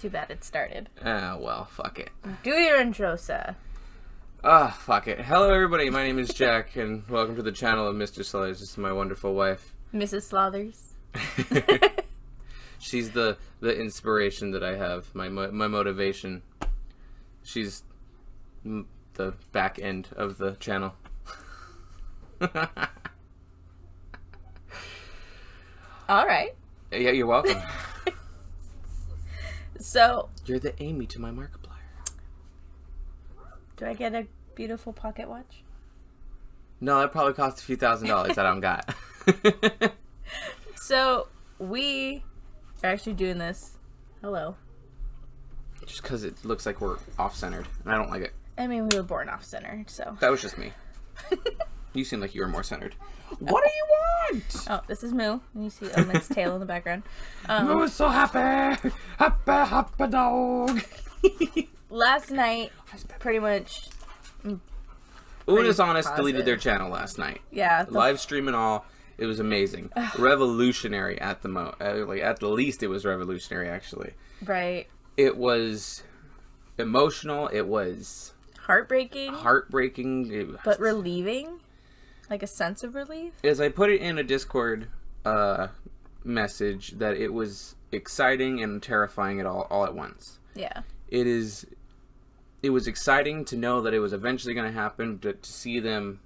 Too bad it started. Well, fuck it. Do your intro, sir. Fuck it. Hello, everybody. My name is Jack, and welcome to the channel of Mr. Sluthers. This is my wonderful wife. Mrs. Slothers. She's the inspiration that I have, my motivation. She's the back end of the channel. All right. Yeah, you're welcome. So... You're the Amy to my Markiplier. Do I get a beautiful pocket watch? No, that probably cost a few $1,000s I don't got. So, we are actually doing this. Hello. Just because it looks like we're off-centered, and I don't like it. I mean, we were born off-centered, so... That was just me. You seem like you were more centered. What do you want? Oh, this is Moo. And you see Omen's tail in the background. Moo is so happy. Happy dog. Last night, pretty much... Unus Annus deleted their channel last night. Yeah. Live stream and all. It was amazing. Revolutionary at the at the least it was revolutionary, actually. Right. It was emotional. It was... Heartbreaking. But relieving. Like a sense of relief. As I put it in a Discord message, that it was exciting and terrifying all at once. Yeah. It was exciting to know that it was eventually going to happen, but to see them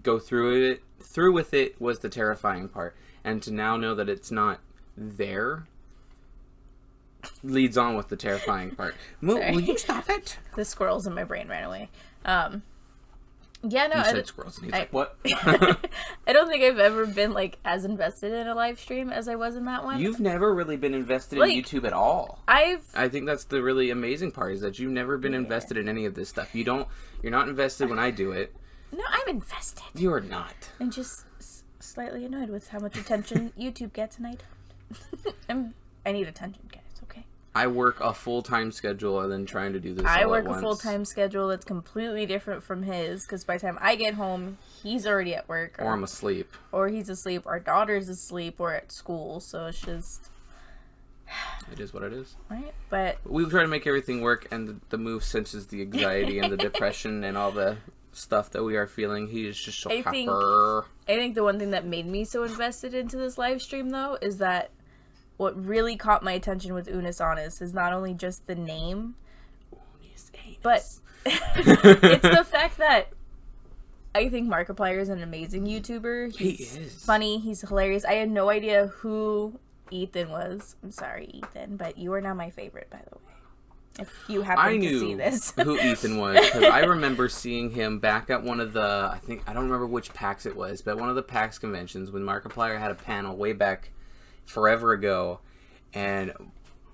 go through with it was the terrifying part. And to now know that it's not there leads on with the terrifying part. Will you stop it? The squirrels in my brain ran away. Yeah, no. You said squirrels, and he's like, what? I don't think I've ever been, like, as invested in a live stream as I was in that one. You've never really been invested in YouTube at all. I think that's the really amazing part, is that you've never been invested in any of this stuff. You're not invested when I do it. No, I'm invested. You're not. I'm just slightly annoyed with how much attention YouTube gets, and I don't. I need attention, guys, okay? I work a full-time schedule and then trying to do this I all work at once. A full-time schedule that's completely different from his, because by the time I get home, he's already at work. Or I'm asleep. Or he's asleep, our daughter's asleep, or at school, so it's just... It is what it is. Right, but... We try to make everything work, and the move senses the anxiety and the depression and all the stuff that we are feeling. He is just so hyper. I think the one thing that made me so invested into this live stream, though, is that what really caught my attention with Unus Annus is not only just the name, but it's the fact that I think Markiplier is an amazing YouTuber. He is. Funny. He's hilarious. I had no idea who Ethan was. I'm sorry, Ethan, but you are now my favorite, by the way. If you happen to see this. I knew who Ethan was, because I remember seeing him back at one of the, I don't remember which PAX it was, but one of the PAX conventions when Markiplier had a panel way back forever ago, and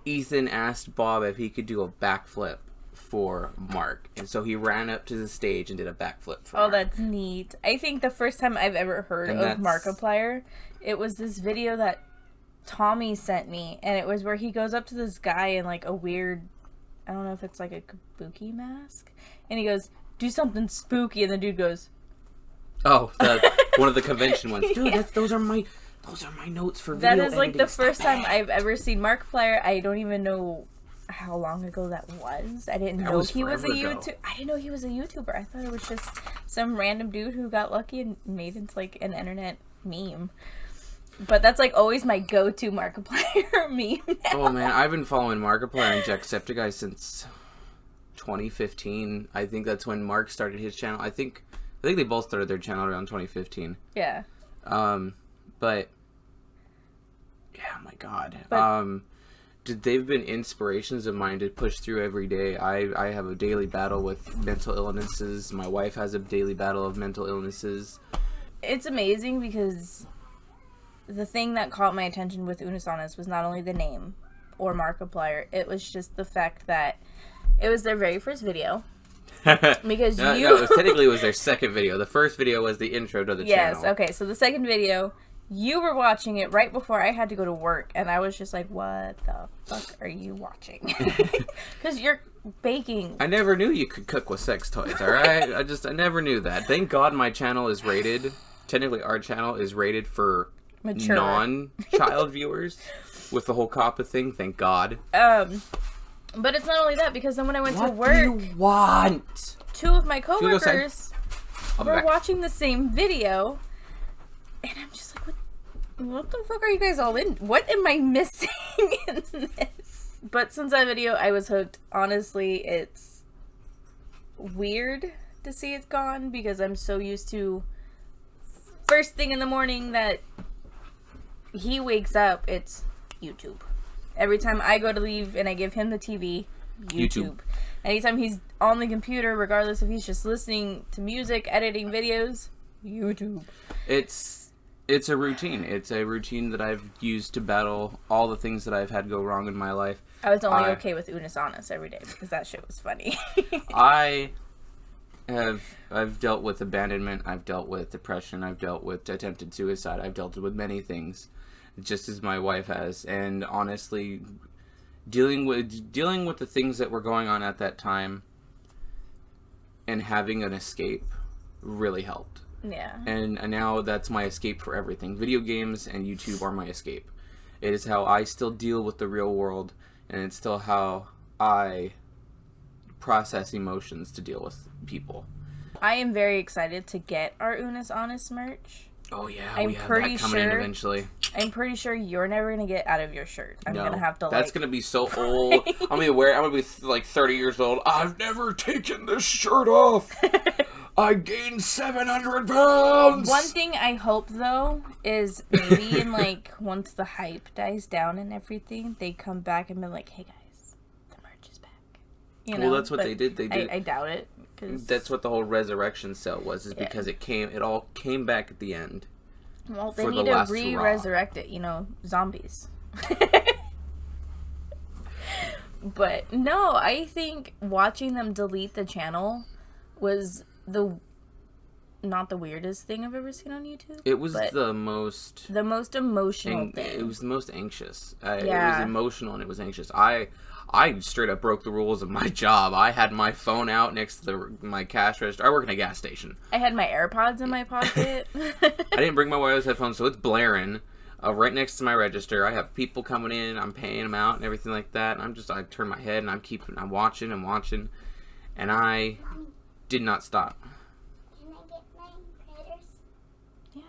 Ethan asked Bob if he could do a backflip for Mark, and so he ran up to the stage and did a backflip for Mark. Oh, that's neat. I think the first time I've ever heard of Markiplier, it was this video that Tommy sent me, and it was where he goes up to this guy in like a weird, I don't know if it's like a kabuki mask, and he goes, do something spooky, and the dude goes, oh, one of the convention ones. Dude, those are my notes for video That is like the first time I've ever seen Markiplier. I don't even know how long ago that was. I didn't know he was a YouTuber. I didn't know he was a YouTuber. I thought it was just some random dude who got lucky and made into like an internet meme. But that's like always my go-to Markiplier meme now. Oh man, I've been following Markiplier and Jacksepticeye since 2015. I think that's when Mark started his channel. I think they both started their channel around 2015. Yeah. But yeah, my God. They've been inspirations of mine to push through every day. I have a daily battle with mental illnesses. My wife has a daily battle of mental illnesses. It's amazing because the thing that caught my attention with Unus Annus was not only the name or Markiplier, it was just the fact that it was their very first video. Because technically it was their second video. The first video was the intro to the channel. Yes, okay, so the second video, you were watching it right before I had to go to work, and I was just like, what the fuck are you watching? Because you're baking. I never knew you could cook with sex toys, alright? I never knew that. Thank God my channel is rated, technically our channel is rated for mature non-child viewers with the whole COPPA thing, thank God. But it's not only that, because then when I went to work, what do you want? 2 of my coworkers were watching the same video, and I'm just like, what the fuck are you guys all in? What am I missing in this? But since that video, I was hooked. Honestly, it's weird to see it's gone, because I'm so used to first thing in the morning that he wakes up, it's YouTube. Every time I go to leave and I give him the TV, YouTube. Anytime he's on the computer, regardless if he's just listening to music, editing videos, YouTube. It's a routine. It's a routine that I've used to battle all the things that I've had go wrong in my life. I was only okay with Unus Annus every day because that shit was funny. I've dealt with abandonment, I've dealt with depression, I've dealt with attempted suicide, I've dealt with many things, just as my wife has, and honestly, dealing with the things that were going on at that time and having an escape really helped. Yeah. And now that's my escape for everything. Video games and YouTube are my escape. It is how I still deal with the real world, and it's still how I process emotions to deal with people. I am very excited to get our Unus Annus merch. Oh yeah, we have that coming in eventually. I'm pretty sure you're never gonna get out of your shirt. I'm gonna have to. That's gonna be so old. I'm gonna be like 30 years old. I've never taken this shirt off. I gained 700 pounds. One thing I hope though is maybe in like once the hype dies down and everything, they come back and be like, "Hey guys, the merch is back." You know, well, that's what they did. I doubt it. That's what the whole resurrection sale was, because it all came back at the end. Well, they need to re-resurrect it, zombies. But no, I think watching them delete the channel was not the weirdest thing I've ever seen on YouTube. It was the most emotional thing. It was the most anxious. It was emotional and it was anxious. I straight up broke the rules of my job. I had my phone out next to my cash register. I work in a gas station. I had my AirPods in my pocket. I didn't bring my wireless headphones, so it's blaring right next to my register. I have people coming in. I'm paying them out and everything like that. And I turn my head and I'm watching, and I did not stop. Can I get my critters? Yeah.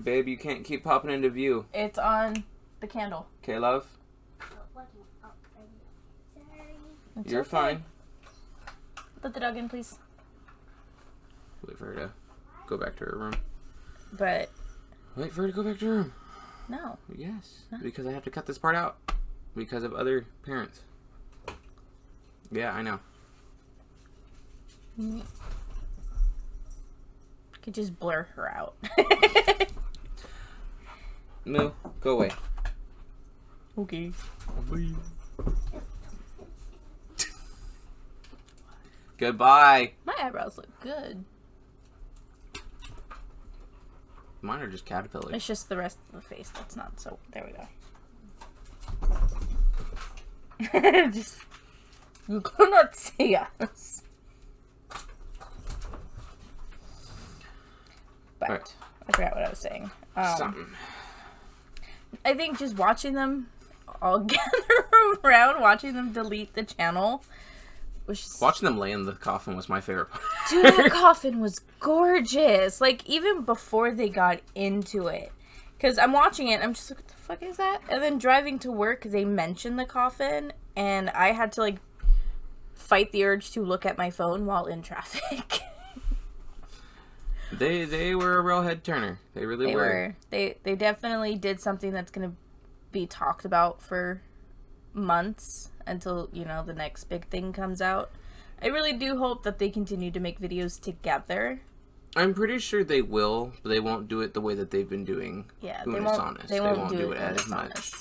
Babe, you can't keep popping into view. It's on the candle. Okay, love? Sorry. You're okay. Fine. Let the dog in, please. Wait for her to go back to her room. But... Wait for her to go back to her room. No. Yes. No. Because I have to cut this part out. Because of other parents. Yeah, I know. Could just blur her out. Moo, go away. Okay. Goodbye. My eyebrows look good. Mine are just caterpillars. It's just the rest of the face that's not so... There we go. Just... You cannot see us. But... Right. I forgot what I was saying. Something. I think just watching them all gather around, watching them delete the channel... Watching them lay in the coffin was my favorite part. Dude, that coffin was gorgeous. Like, even before they got into it. Because I'm watching it, and I'm just like, what the fuck is that? And then driving to work, they mentioned the coffin, and I had to, like, fight the urge to look at my phone while in traffic. They were a real head turner. They really were. They definitely did something that's going to be talked about for months until, you know, the next big thing comes out. I really do hope that they continue to make videos together. I'm pretty sure they will, but they won't do it the way that they've been doing. Yeah, Unus Annus. They won't do it as much.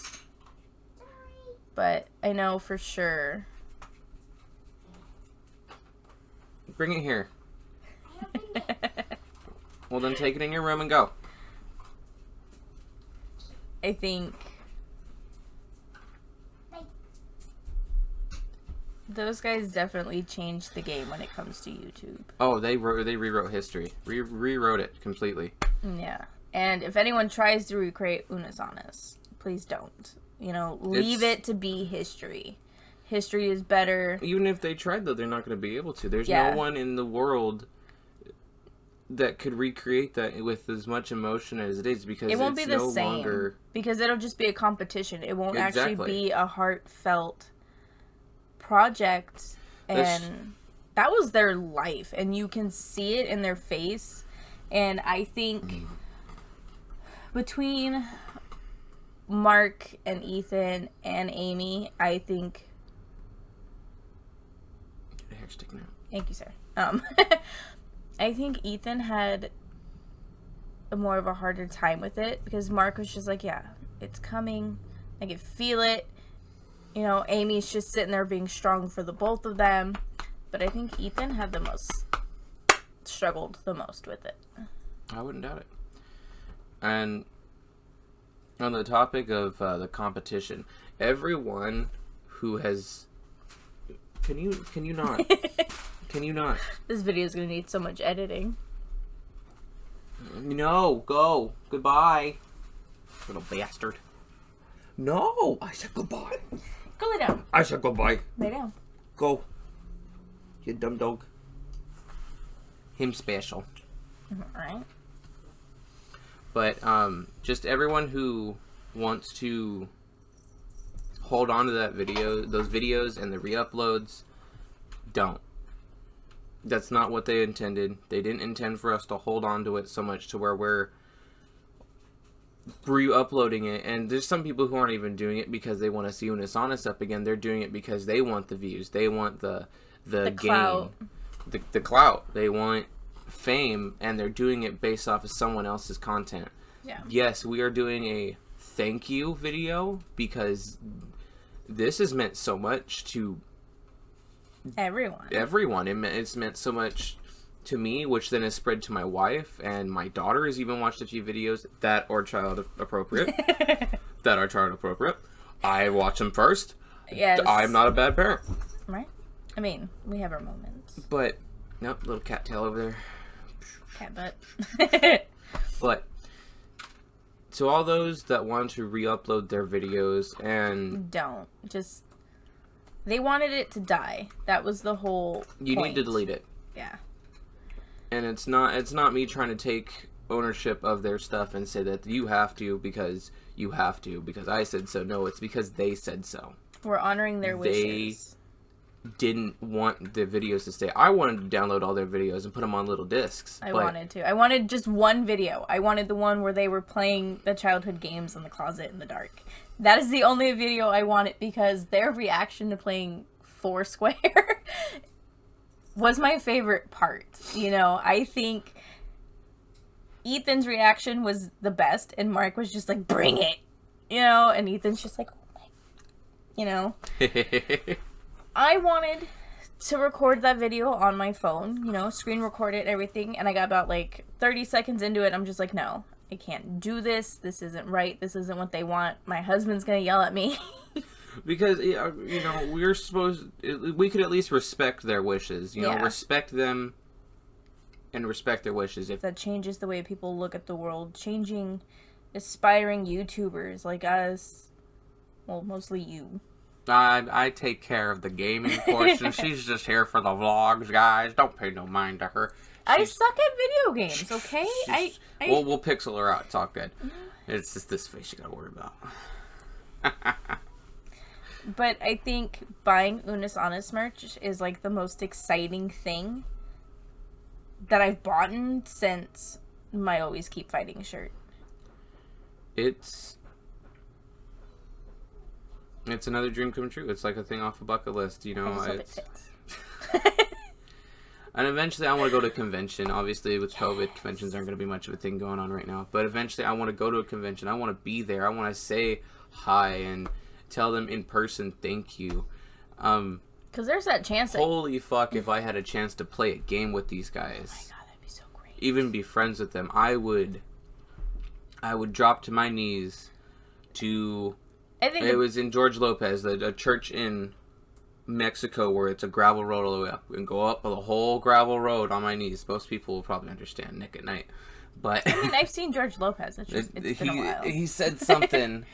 But I know for sure. Bring it here. Well, then take it in your room and go. I think those guys definitely changed the game when it comes to YouTube. Oh, they rewrote history. Rewrote it completely. Yeah. And if anyone tries to recreate Unus Annus, Please don't. You know, leave it to be history. History is better. Even if they tried, though, they're not going to be able to. There's no one in the world that could recreate that with as much emotion as it is, because it won't be the no same. Longer... Because it'll just be a competition. It won't actually be a heartfelt project. And that was their life. And you can see it in their face. And I think between Mark and Ethan and Amy, I think... Hair's sticking out. Thank you, sir. I think Ethan had more of a harder time with it, because Mark was just like, yeah, it's coming. I can feel it. You know, Amy's just sitting there being strong for the both of them. But I think Ethan had struggled the most with it. I wouldn't doubt it. And on the topic of the competition, everyone who has... Can you not? Can you not? This video is going to need so much editing. No, go. Goodbye. Little bastard. No, I said goodbye. Go lay down. I said goodbye. Lay down. Go. You dumb dog. Him special. Alright. But just everyone who wants to hold on to that video, those videos and the re-uploads, don't. That's not what they intended. They didn't intend for us to hold on to it so much to where we're re-uploading it. And there's some people who aren't even doing it because they want to see Unus Annus up again. They're doing it because they want the views. They want the clout. The clout. They want fame, and they're doing it based off of someone else's content. Yeah. Yes, we are doing a thank you video because this has meant so much to everyone. It's meant so much to me, which then has spread to my wife, and my daughter has even watched a few videos that are child appropriate. I watch them first. Yes. I'm not a bad parent. Right? I mean, we have our moments. But, nope, little cat tail over there. Cat butt. But, to all those that want to re-upload their videos and... Don't. Just... They wanted it to die. That was the whole You point. need to delete it. Yeah. And it's not me trying to take ownership of their stuff and say that you have to because I said so. No, it's because they said so. We're honoring their wishes. They didn't want the videos to stay. I wanted to download all their videos and put them on little discs. I wanted to. I wanted just one video. I wanted the one where they were playing the childhood games in the closet in the dark. That is the only video I wanted, because their reaction to playing Foursquare was my favorite part. You know, I think Ethan's reaction was the best, and Mark was just like, bring it! You know, and Ethan's just like, oh my... You know? I wanted to record that video on my phone, you know, screen record it, everything, and I got about, like, 30 seconds into it, I'm just like, no, I can't do this, this isn't right, this isn't what they want, my husband's gonna yell at me. Because, you know, we could at least respect their wishes, you know, respect them and respect their wishes. If that changes the way people look at the world, changing aspiring YouTubers like us, well, mostly you. I take care of the gaming portion. She's just here for the vlogs, guys. Don't pay no mind to her. I suck at video games, okay? We'll pixel her out. It's all good. It's just this face you gotta worry about. But I think buying Unus Annus merch is like the most exciting thing that I've bought since my Always Keep Fighting shirt. It's another dream come true. It's like a thing off a bucket list, you know. And eventually I want to go to a convention. Obviously with COVID, conventions aren't going to be much of a thing going on right now. But eventually I want to go to a convention. I want to be there. I want to say hi and tell them in person thank you. Because there's that chance. Holy fuck, if I had a chance to play a game with these guys. Oh my god, that'd be so great. Even be friends with them. I would drop to my knees to... It was in George Lopez, a church in Mexico where it's a gravel road all the way up. And go up the whole gravel road on my knees. Most people will probably understand Nick at Night. But I mean, I've seen George Lopez. It's been a while. He said something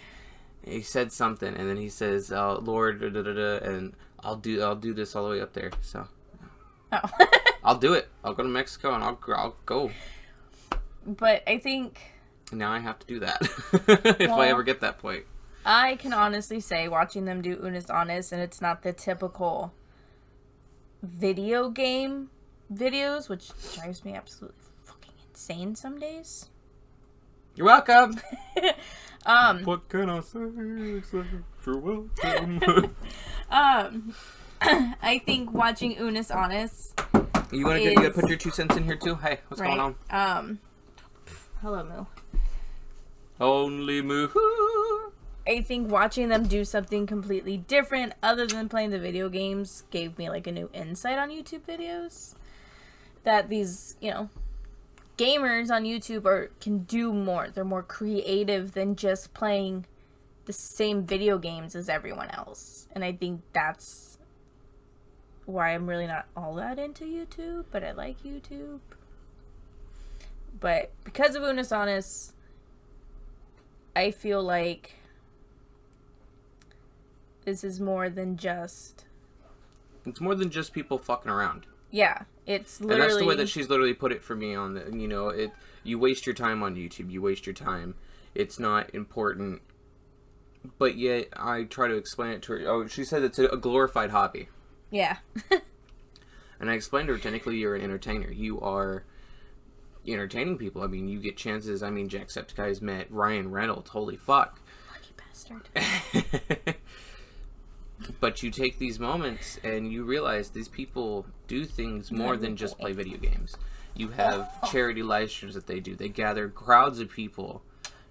he said something, and then he says, Lord, da, da, da, da, and I'll do this all the way up there. So, I'll do it. I'll go to Mexico, and I'll go. But I think now I have to do that if I ever get that point. I can honestly say, watching them do Unus Annus, and it's not the typical video game videos, which drives me absolutely fucking insane some days. You're welcome. What can I say except you're welcome? I think watching Unus Annus. You gotta put your 2 cents in here too. Hey, what's going on? Hello, Moo. Only Moo. I think watching them do something completely different other than playing the video games gave me like a new insight on YouTube videos. That these, gamers on YouTube can do more. They're more creative than just playing the same video games as everyone else. And I think that's why I'm really not all that into YouTube, but I like YouTube. But because of Unus Annus, I feel like this is more than just... It's more than just people fucking around. Yeah, it's literally... And that's the way that she's literally put it for me on the, you waste your time on YouTube. You waste your time. It's not important. But yet, I try to explain it to her. Oh, she said it's a glorified hobby. Yeah. And I explained to her, technically, you're an entertainer. You are entertaining people. I mean, you get chances. I mean, Jacksepticeye's met Ryan Reynolds. Holy fuck. Lucky bastard. But you take these moments and you realize these people do things more than just play video games. You have charity live streams that they do. They gather crowds of people,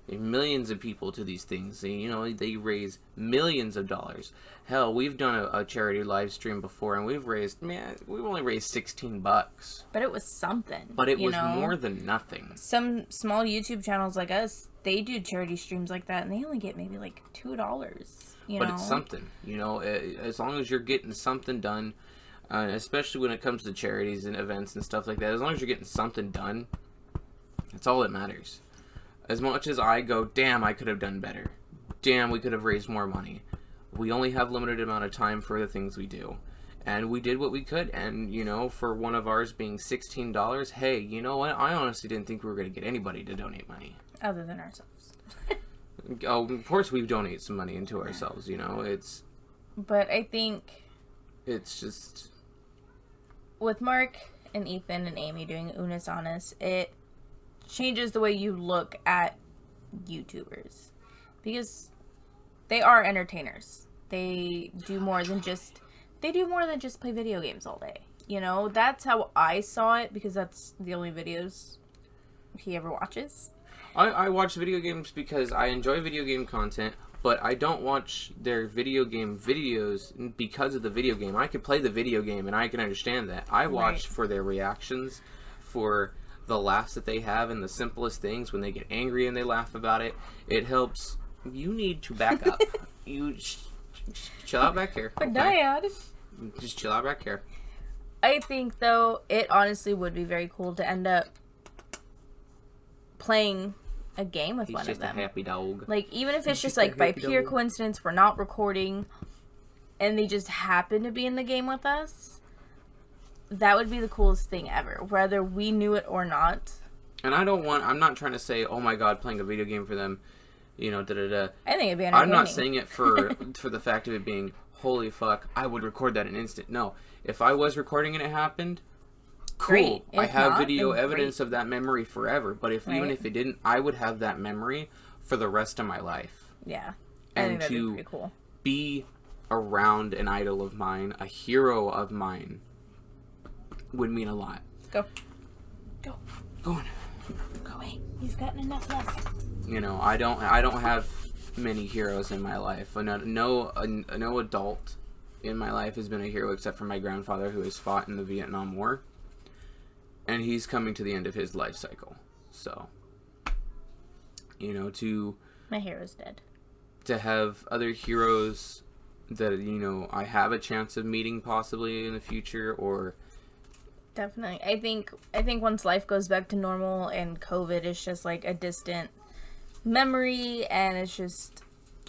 millions of people to these things. They raise millions of dollars. Hell, we've done a charity live stream before, and we've only raised $16. But it was something. But it was more than nothing. Some small YouTube channels like us, they do charity streams like that, and they only get maybe like $2. But it's something, as long as you're getting something done, especially when it comes to charities and events and stuff like that, as long as you're getting something done, that's all that matters. As much as I go, damn, I could have done better. Damn, we could have raised more money. We only have limited amount of time for the things we do. And we did what we could. And, for one of ours being $16, hey, you know what? I honestly didn't think we were going to get anybody to donate money. Other than ourselves. Oh, of course we donate some money into ourselves, it's... But I think... It's just... With Mark and Ethan and Amy doing Unus Annus, it changes the way you look at YouTubers. Because they are entertainers. They do more than just play video games all day. That's how I saw it, because that's the only videos he ever watches. I watch video games because I enjoy video game content, but I don't watch their video game videos because of the video game. I can play the video game and I can understand that. I watch for their reactions, for the laughs that they have, and the simplest things. When they get angry and they laugh about it, it helps. You need to back up. You chill out back here. But Dad. Just chill out back here. I think, though, it honestly would be very cool to end up playing a game with one of them. He's just a happy dog. Like, even if it's just like by pure coincidence, we're not recording, and they just happen to be in the game with us, that would be the coolest thing ever, whether we knew it or not. And I'm not trying to say, oh my god, playing a video game for them, da-da-da. I think it'd be entertaining. I'm not saying it for the fact of it being, holy fuck, I would record that in an instant. No. If I was recording and it happened, cool. I have video evidence of that memory forever. But even if it didn't, I would have that memory for the rest of my life. Yeah. I think that'd be pretty cool. Be around an idol of mine, a hero of mine, would mean a lot. Go. Go on. Go away. You've gotten enough left. I don't have many heroes in my life. No adult in my life has been a hero except for my grandfather, who has fought in the Vietnam War. And he's coming to the end of his life cycle. So, my hero's dead. To have other heroes that, I have a chance of meeting possibly in the future, or... Definitely. I think once life goes back to normal and COVID is just like a distant memory, and it's just...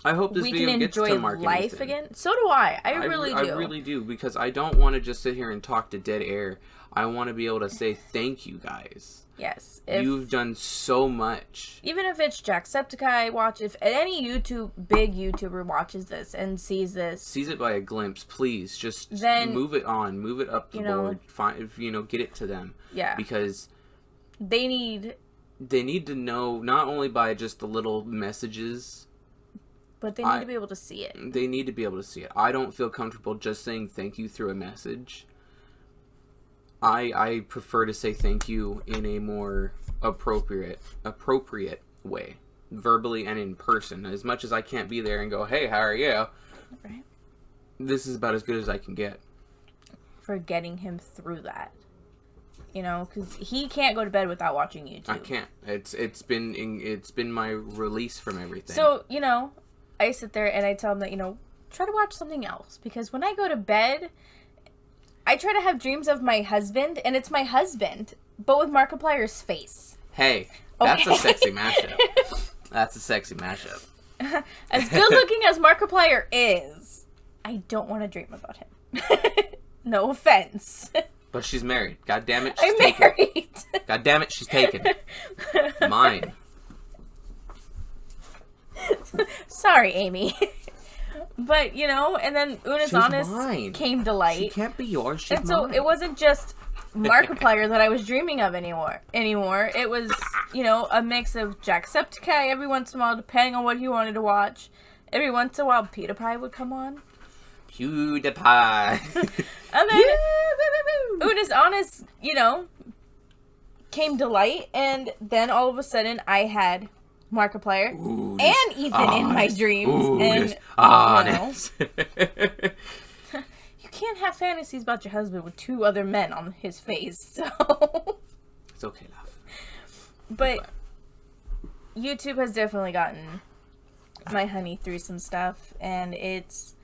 I hope this we video can gets enjoy to Mark and life Ethan. again. So do I. I really do. I really do, because I don't want to just sit here and talk to dead air. I want to be able to say thank you guys. Yes. You've done so much. Even if it's Jacksepticeye if any big YouTuber watches this and sees it by a glimpse, please just then, move it on, move it up the board, get it to them. Yeah. Because they need to know, not only by just the little messages, but they need to be able to see it. They need to be able to see it. I don't feel comfortable just saying thank you through a message. I prefer to say thank you in a more appropriate way, verbally and in person. As much as I can't be there and go, hey, how are you? Right. This is about as good as I can get. For getting him through that. You know, because he can't go to bed without watching YouTube. I can't. It's been my release from everything. So, you know, I sit there and I tell him that, you know, try to watch something else. Because when I go to bed, I try to have dreams of my husband, and it's my husband, but with Markiplier's face. Hey, that's a sexy mashup. That's a sexy mashup. As good looking as Markiplier is, I don't want to dream about him. No offense. But she's married. God damn it, she's I'm taken. married. God damn it, she's taken. Mine. Sorry, Amy. But, you know, and then Unus Annus came to light. She can't be yours, she's and so mine. it wasn't just Markiplier that I was dreaming of anymore. It was, you know, a mix of Jacksepticeye every once in a while, depending on what he wanted to watch. Every once in a while, PewDiePie would come on. PewDiePie. And then Unus Annus, you know, came to light, and then all of a sudden I had Markiplier and Ethan in my dreams. And Honest. You can't have fantasies about your husband with two other men on his face, so it's okay, love. But YouTube has definitely gotten my honey through some stuff, and it's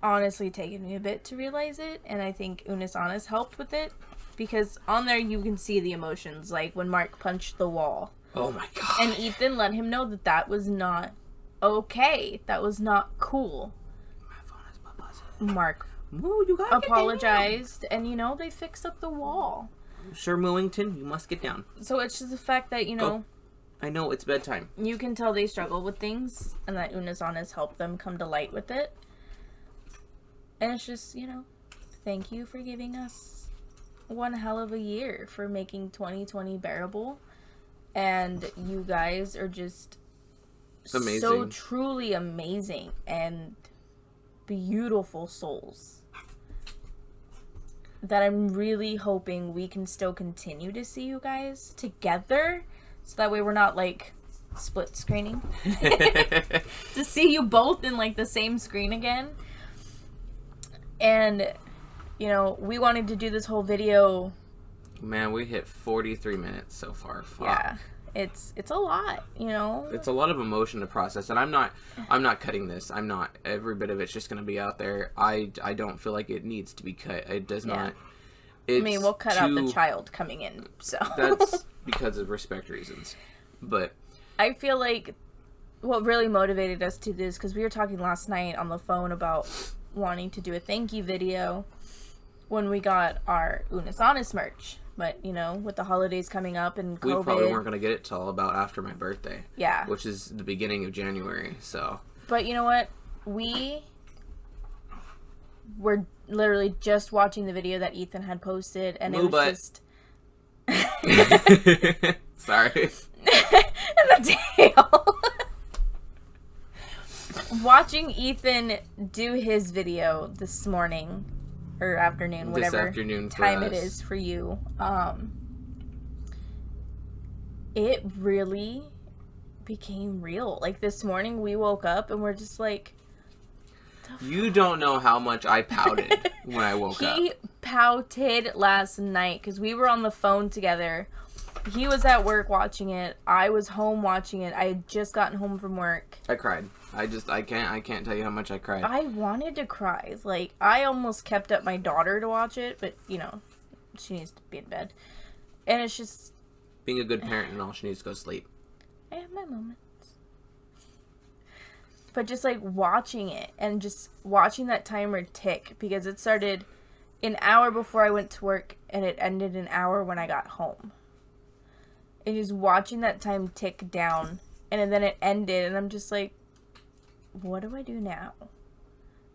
honestly taken me a bit to realize it, and I think Unus Annus helped with it, because on there you can see the emotions, like when Mark punched the wall. Oh my god. And Ethan let him know that that was not okay. That was not cool. My phone is buzzing. Mark you gotta apologized, and, you know, they fixed up the wall. Sir Millington, you must get down. So it's just the fact that, you know... I know, it's bedtime. You can tell they struggle with things, and that Unus Annus helped them come to light with it. And it's just, you know, thank you for giving us one hell of a year, for making 2020 bearable. And you guys are just amazing. So truly amazing and beautiful souls that I'm really hoping we can still continue to see you guys together, so that way we're not like split screening. To see you both in like the same screen again. And, you know, we wanted to do this whole video. Man, we hit 43 minutes so far. Fuck. Yeah. It's a lot, you know. It's a lot of emotion to process, and I'm not cutting this. I'm not. Every bit of it's just going to be out there. I don't feel like it needs to be cut. It does not. I mean, we'll cut out the child coming in, so. That's because of respect reasons. But I feel like what really motivated us to this, because we were talking last night on the phone about wanting to do a thank you video when we got our Unus Annus merch. But, you know, with the holidays coming up and COVID... We probably weren't going to get it till about after my birthday. Yeah. Which is the beginning of January, so... But you know what? We were literally just watching the video that Ethan had posted, and it was just... Sorry. And the tail. Watching Ethan do his video this morning... or afternoon, whatever time it is for you. It really became real. Like, this morning we woke up and we're just like... You don't know how much I pouted when I woke up. He pouted last night because we were on the phone together. He was at work watching it. I was home watching it. I had just gotten home from work. I cried. I can't tell you how much I cried. I wanted to cry. Like, I almost kept up my daughter to watch it, but, you know, she needs to be in bed. And it's just... Being a good parent and all, she needs to go to sleep. I have my moments. but just like watching it and just watching that timer tick, because it started an hour before I went to work and it ended an hour when I got home. And just watching that time tick down, and then it ended, and I'm just like, what do I do now?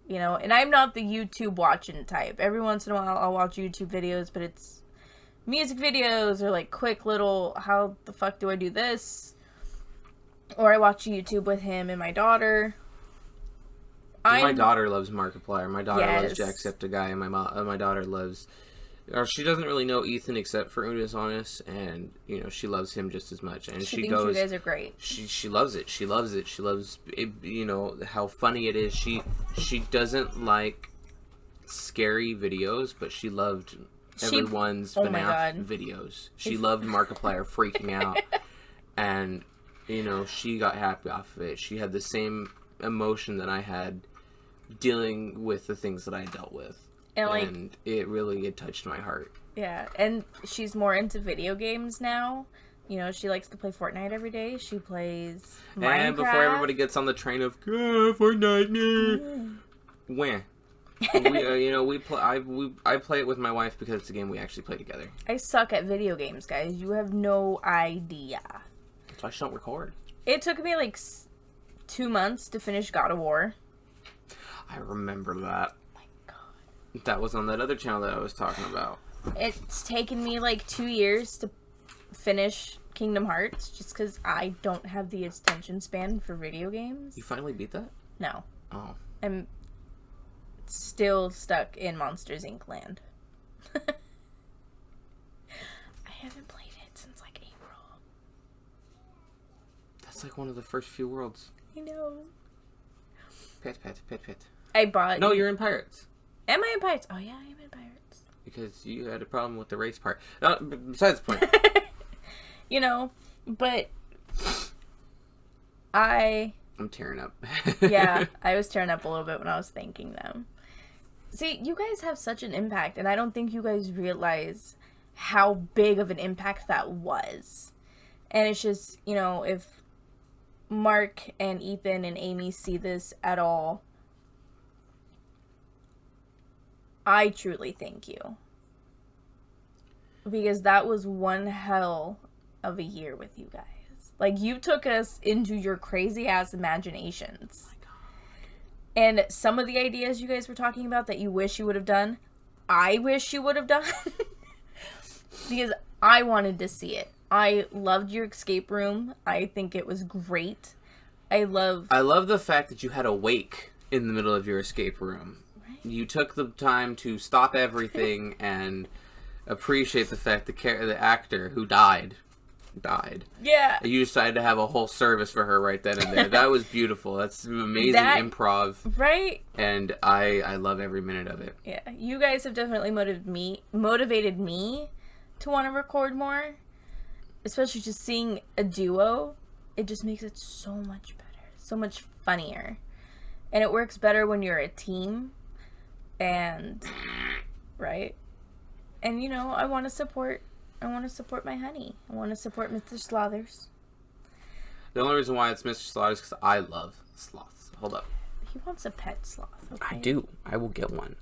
You know, and I'm not the YouTube watching type. Every once in a while I'll watch YouTube videos, but it's music videos or like quick little, how the fuck do I do this? Or I watch YouTube with him and my daughter. My daughter loves Markiplier. My daughter loves Yes. Jacksepticeye, and my daughter loves... Or she doesn't really know Ethan except for Unus Annus, and, you know, she loves him just as much. And She she thinks goes... you guys are great. She loves it. She loves it. She loves, it, you know, how funny it is. She doesn't like scary videos, but she loved everyone's oh my FNAF God. videos. She loved Markiplier freaking out. And, you know, she got happy off of it. She had the same emotion that I had dealing with the things that I dealt with. And it touched my heart. Yeah, and she's more into video games now. You know, she likes to play Fortnite every day. She plays Minecraft. And before everybody gets on the train of Fortnite, when you know, I play it with my wife because it's a game we actually play together. I suck at video games, guys. You have no idea. So I just don't record. It took me like 2 months to finish God of War. I remember that. My God. That was on that other channel that I was talking about. It's taken me like 2 years to finish Kingdom Hearts just because I don't have the attention span for video games. You finally beat that? No. Oh. I'm still stuck in Monsters Inc. land. I haven't played it since like April. That's like one of the first few worlds. I know. Pet. I bought... No, you're in Pirates. Am I in Pirates? Oh yeah, I am in Pirates. Because you had a problem with the race part. Besides the point. You know, but I'm tearing up. yeah, I was tearing up a little bit when I was thanking them. See, you guys have such an impact, and I don't think you guys realize how big of an impact that was. And it's just, you know, if Mark and Ethan and Amy see this at all, I truly thank you. Because that was one hell of a year with you guys. Like, you took us into your crazy-ass imaginations. Oh my God. And some of the ideas you guys were talking about that you wish you would have done, I wish you would have done. Because I wanted to see it. I loved your escape room. I think it was great. I love the fact that you had a wake in the middle of your escape room. Right? You took the time to stop everything and appreciate the fact the actor who died. Yeah. You decided to have a whole service for her right then and there. That was beautiful. That's amazing improv. Right? And I love every minute of it. Yeah. You guys have definitely motivated me to want to record more. Especially just seeing a duo. It just makes it so much better. So much funnier. And it works better when you're a team. And right? And you know, I want to support my honey. I want to support Mr. Slothers. The only reason why it's Mr. Sloth is because I love sloths. Hold up. He wants a pet sloth. Okay? I do. I will get one.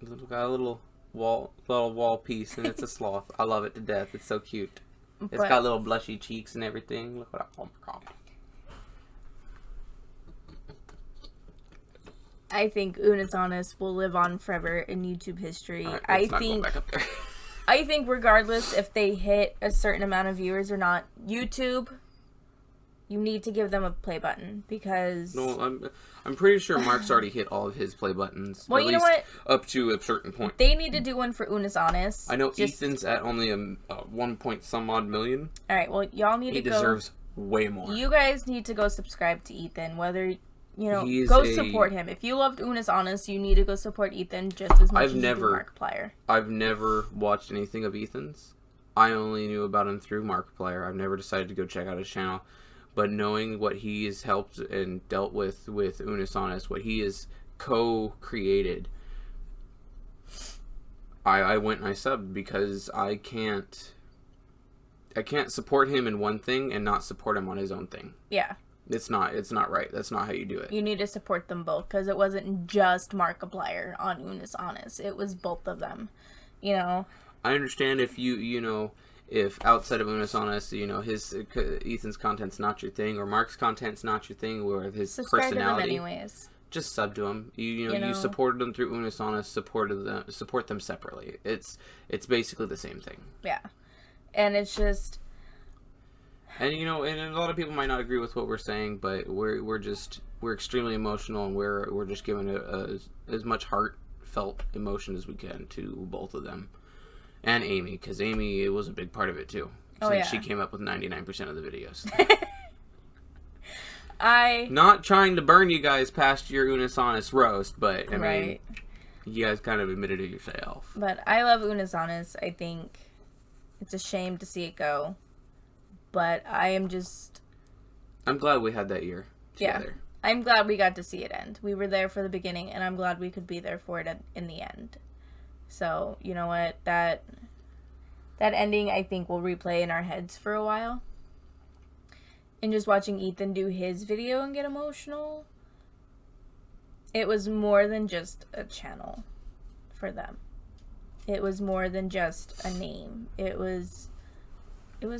It's got a little wall piece, and it's a sloth. I love it to death. It's so cute. It's got little blushy cheeks and everything. Look what oh my God. I think Unus Annus will live on forever in YouTube history. Right, I think regardless if they hit a certain amount of viewers or not, YouTube, you need to give them a play button because... No, I'm pretty sure Mark's already hit all of his play buttons. Well, you know what? Up to a certain point. They need to do one for Unus Annus. I know Ethan's at only a 1 point some odd million. Alright, well, y'all need to go... He deserves way more. You guys need to go subscribe to Ethan, whether... You know, support him. If you loved Unus Annus, you need to go support Ethan just as much as you do Markiplier. I've never watched anything of Ethan's. I only knew about him through Markiplier. I've never decided to go check out his channel. But knowing what he has helped and dealt with Unus Annus, what he has co-created, I went and I subbed because I can't support him in one thing and not support him on his own thing. Yeah. It's not right. That's not how you do it. You need to support them both, because it wasn't just Markiplier on Unus Annus. It was both of them, you know. I understand if if outside of Unus Annus, Ethan's content's not your thing, or Mark's content's not your thing, or his Subscribe personality. To them anyways. Just sub to them. You supported them through Unus Annus. Support them separately. It's basically the same thing. Yeah, and it's just. And and a lot of people might not agree with what we're saying, but we're extremely emotional, and we're just giving as much heartfelt emotion as we can to both of them, and Amy, because Amy, it was a big part of it too. Since she came up with 99% of the videos. Not trying to burn you guys past your Unus Annus roast, but I mean, you guys kind of admitted it yourself. But I love Unus Annus. I think it's a shame to see it go. But I'm glad we had that year together. Yeah, I'm glad we got to see it end. We were there for the beginning, and I'm glad we could be there for it in the end. So, you know what? That ending, I think, will replay in our heads for a while. And just watching Ethan do his video and get emotional, it was more than just a channel for them. It was more than just a name. It was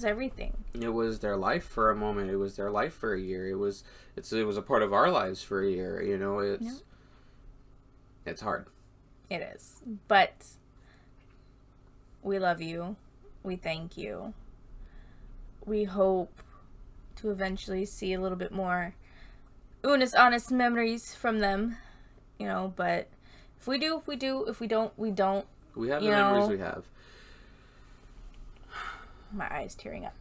everything. It was their life for a moment. It was their life for a year. It was a part of our lives for a year. It's hard. It is. But we love you. We thank you. We hope to eventually see a little bit more Unus Annus memories from them. But if we do, we do. If we don't, we don't. We have the memories we have. My eyes tearing up.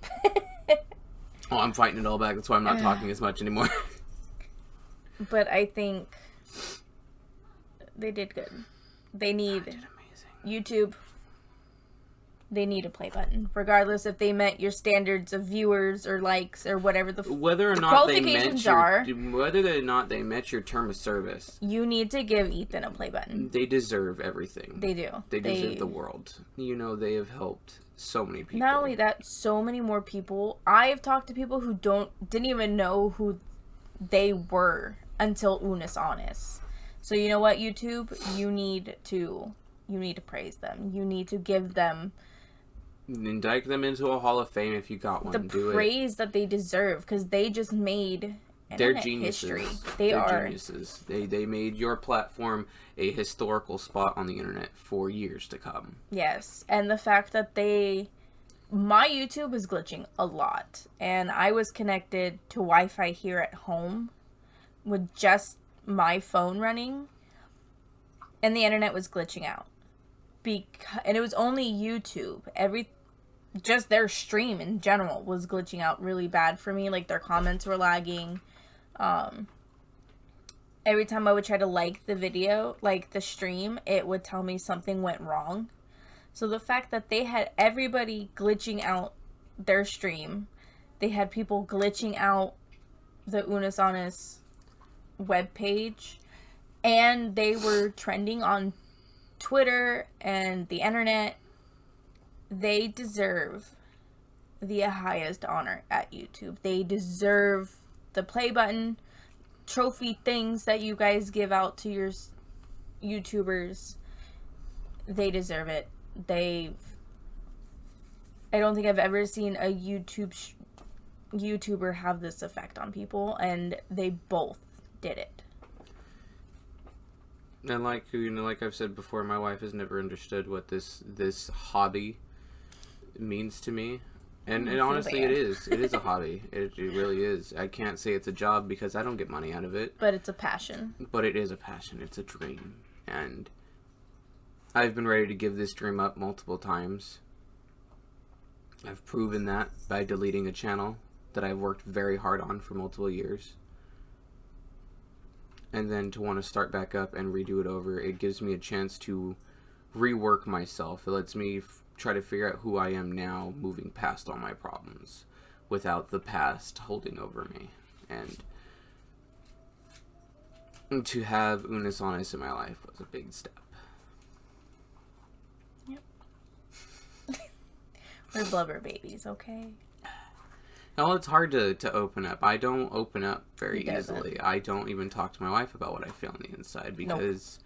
Oh, I'm fighting it all back. That's why I'm not talking as much anymore. But I think they did good. They need did amazing. YouTube. They need a play button, regardless if they met your standards of viewers or likes or whatever whether or not qualifications are. Whether or not they met your term of service, you need to give Ethan a play button. They deserve everything. They do. They deserve the world. They have helped so many people. Not only that, so many more people. I've talked to people who didn't even know who they were until Unus Annus. So you know what, YouTube? You need to praise them. You need to give them, indict them into a Hall of Fame if you got one. The praise that they deserve, because they just made they're geniuses. History. They're geniuses. They made your platform a historical spot on the internet for years to come. Yes, and the fact that my YouTube was glitching a lot, and I was connected to Wi-Fi here at home with just my phone running, and the internet was glitching out. And it was only YouTube. Just their stream in general was glitching out really bad for me. Like, their comments were lagging. Every time I would try to like the video, like the stream, it would tell me something went wrong. So the fact that they had everybody glitching out their stream, they had people glitching out the Unus Annus webpage, and they were trending on Twitter and the internet, they deserve the highest honor at YouTube. They deserve the play button, trophy things that you guys give out to your YouTubers. They deserve it. I don't think I've ever seen a YouTuber have this effect on people, and they both did it. And like I've said before, my wife has never understood what this hobby means to me. And honestly, it is a hobby. It really is. I can't say it's a job because I don't get money out of it. But it's a passion. But it is a passion. It's a dream. And I've been ready to give this dream up multiple times. I've proven that by deleting a channel that I've worked very hard on for multiple years. And then to want to start back up and redo it over, it gives me a chance to rework myself. It lets me try to figure out who I am now, moving past all my problems without the past holding over me. And to have Unus Annus in my life was a big step. Yep. We're blubber babies, okay? Oh, it's hard to open up. I don't open up very easily. I don't even talk to my wife about what I feel on the inside because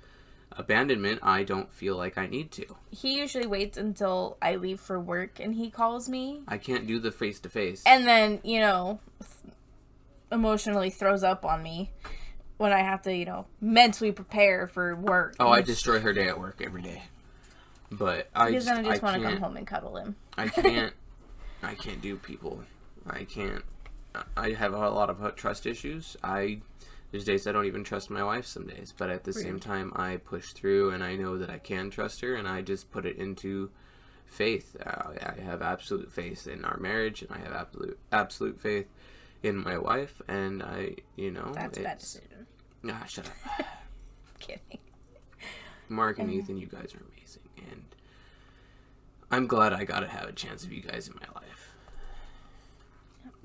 abandonment, I don't feel like I need to. He usually waits until I leave for work and he calls me. I can't do the face-to-face. And then, you know, emotionally throws up on me when I have to, you know, mentally prepare for work. Oh, I destroy her day at work every day. But I just want to come home and cuddle him. I can't do people. I have a lot of trust issues. There's days I don't even trust my wife some days, but at the same time I push through and I know that I can trust her and I just put it into faith. I have absolute faith in our marriage and I have absolute faith in my wife and that's a bad decision. Nah, shut up. Kidding. Mark and Ethan, you guys are amazing and I'm glad I got to have a chance of you guys in my life.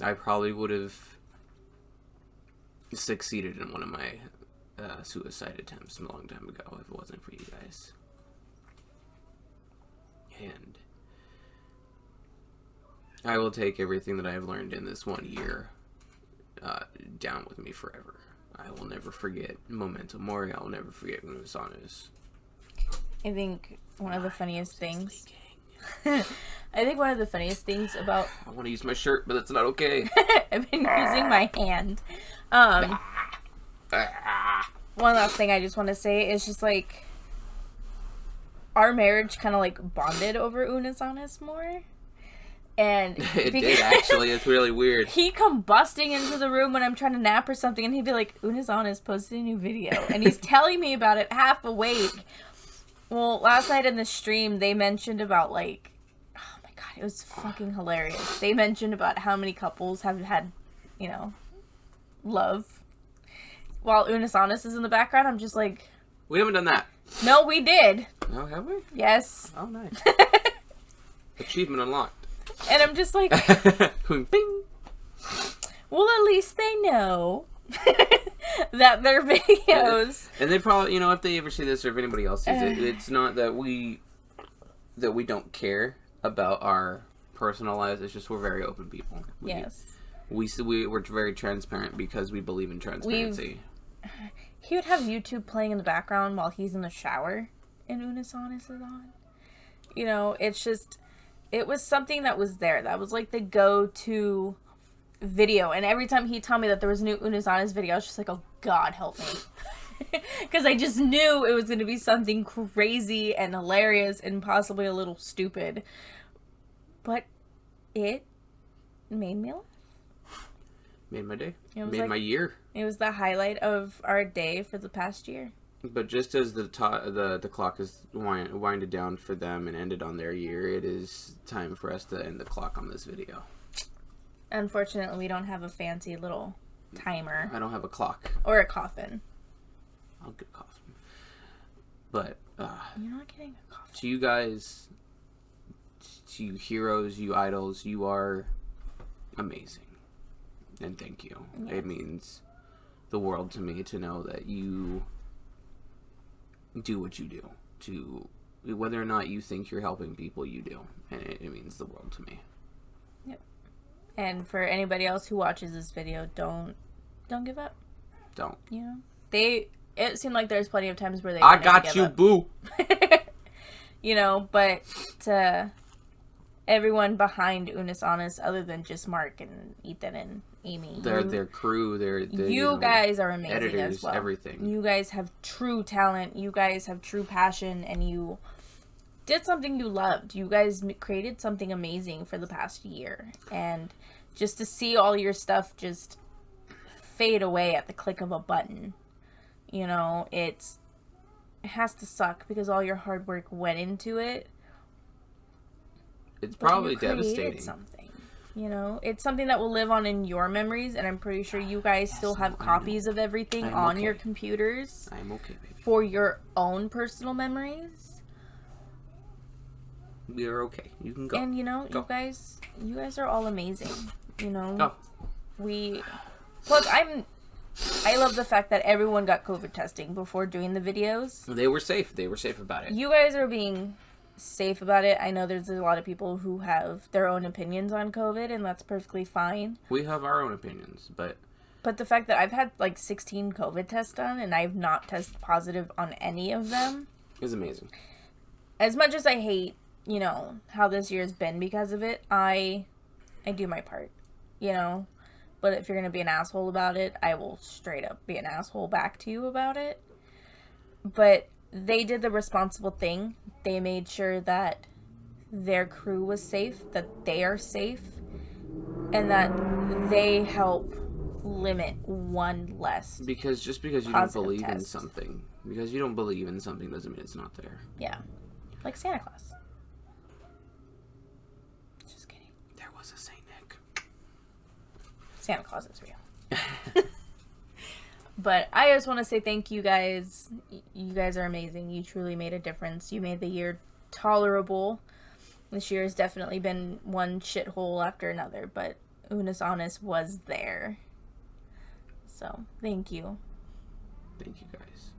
I probably would have succeeded in one of my suicide attempts a long time ago if it wasn't for you guys. And I will take everything that I've learned in this 1 year down with me forever. I will never forget Memento Mori. I will never forget Unus Annus. I think one of the funniest things... I think one of the funniest things about... I want to use my shirt, but that's not okay. I've been using my hand. One last thing I just want to say is just, like, our marriage kind of, like, bonded over Unus Annus more. And it did, actually. It's really weird. He'd come busting into the room when I'm trying to nap or something, and he'd be like, Unus Annus posted a new video. And he's telling me about it half awake. Well, last night in the stream, they mentioned about, like, oh my god, it was fucking hilarious. They mentioned about how many couples have had, you know, love. While Unus Annus is in the background, I'm just like... We haven't done that. No, we did. No, have we? Yes. Oh, nice. Achievement unlocked. And I'm just like... Bing. Well, at least they know that their videos... And they probably, you know, if they ever see this or if anybody else sees it, it's not that we don't care about our personal lives. It's just we're very open people. Yes. We're very transparent because we believe in transparency. He would have YouTube playing in the background while he's in the shower and Unus Annus is on. You know, it's just... It was something that was there. That was like the go-to video. And every time he'd tell me that there was a new Unus Annus video, I was just like, oh God, help me. Because I just knew it was going to be something crazy and hilarious and possibly a little stupid. But it made me laugh. Made my day. Made like, my year. It was the highlight of our day for the past year. But just as the clock is winded down for them and ended on their year, it is time for us to end the clock on this video. Unfortunately, we don't have a fancy little timer. I don't have a clock. Or a coffin. I'll get a coffin. But, you're not getting a coffin. To you guys, to you heroes, you idols, you are amazing. And thank you. Yeah. It means the world to me to know that you do what you do. Whether or not you think you're helping people, you do. And it means the world to me. Yep. And for anybody else who watches this video, don't give up. Don't. You know? It seemed like there's plenty of times where they I got you, boo. You know, but to everyone behind Unus Annus, other than just Mark and Ethan and Amy. Their crew, you guys are amazing editors, as well. Everything. You guys have true talent. You guys have true passion, and you did something you loved. You guys created something amazing for the past year, and just to see all your stuff just fade away at the click of a button, you know, it has to suck because all your hard work went into it. It's probably devastating. Something. You know, it's something that will live on in your memories, and I'm pretty sure you guys still have copies of everything on your computers. I'm okay, baby. For your own personal memories. We are okay. You can go. And you know, go. you guys are all amazing. You know, go. Look, I love the fact that everyone got COVID testing before doing the videos. They were safe. They were safe about it. You guys are being safe about it. I know there's a lot of people who have their own opinions on COVID, and that's perfectly fine. We have our own opinions, but the fact that I've had like 16 COVID tests done and I've not tested positive on any of them is amazing. As much as I hate, you know, how this year's been because of it, I do my part, you know. But if you're going to be an asshole about it, I will straight up be an asshole back to you about it. But they did the responsible thing. They made sure that their crew was safe, that they are safe, and that they help limit one less. Because just because you don't believe in something, doesn't mean it's not there. Yeah. Like Santa Claus. Just kidding. There was a Saint Nick. Santa Claus is real. But I just want to say thank you guys. You guys are amazing. You truly made a difference. You made the year tolerable. This year has definitely been one shithole after another, but Unus Annus was there. So, thank you. Thank you guys.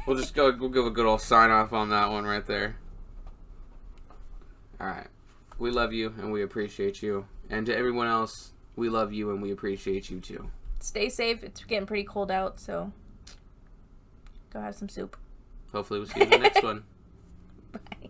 We'll give a good old sign off on that one right there. Alright. We love you and we appreciate you. And to everyone else, we love you and we appreciate you too. Stay safe. It's getting pretty cold out, so go have some soup. Hopefully we'll see you in the next one. Bye.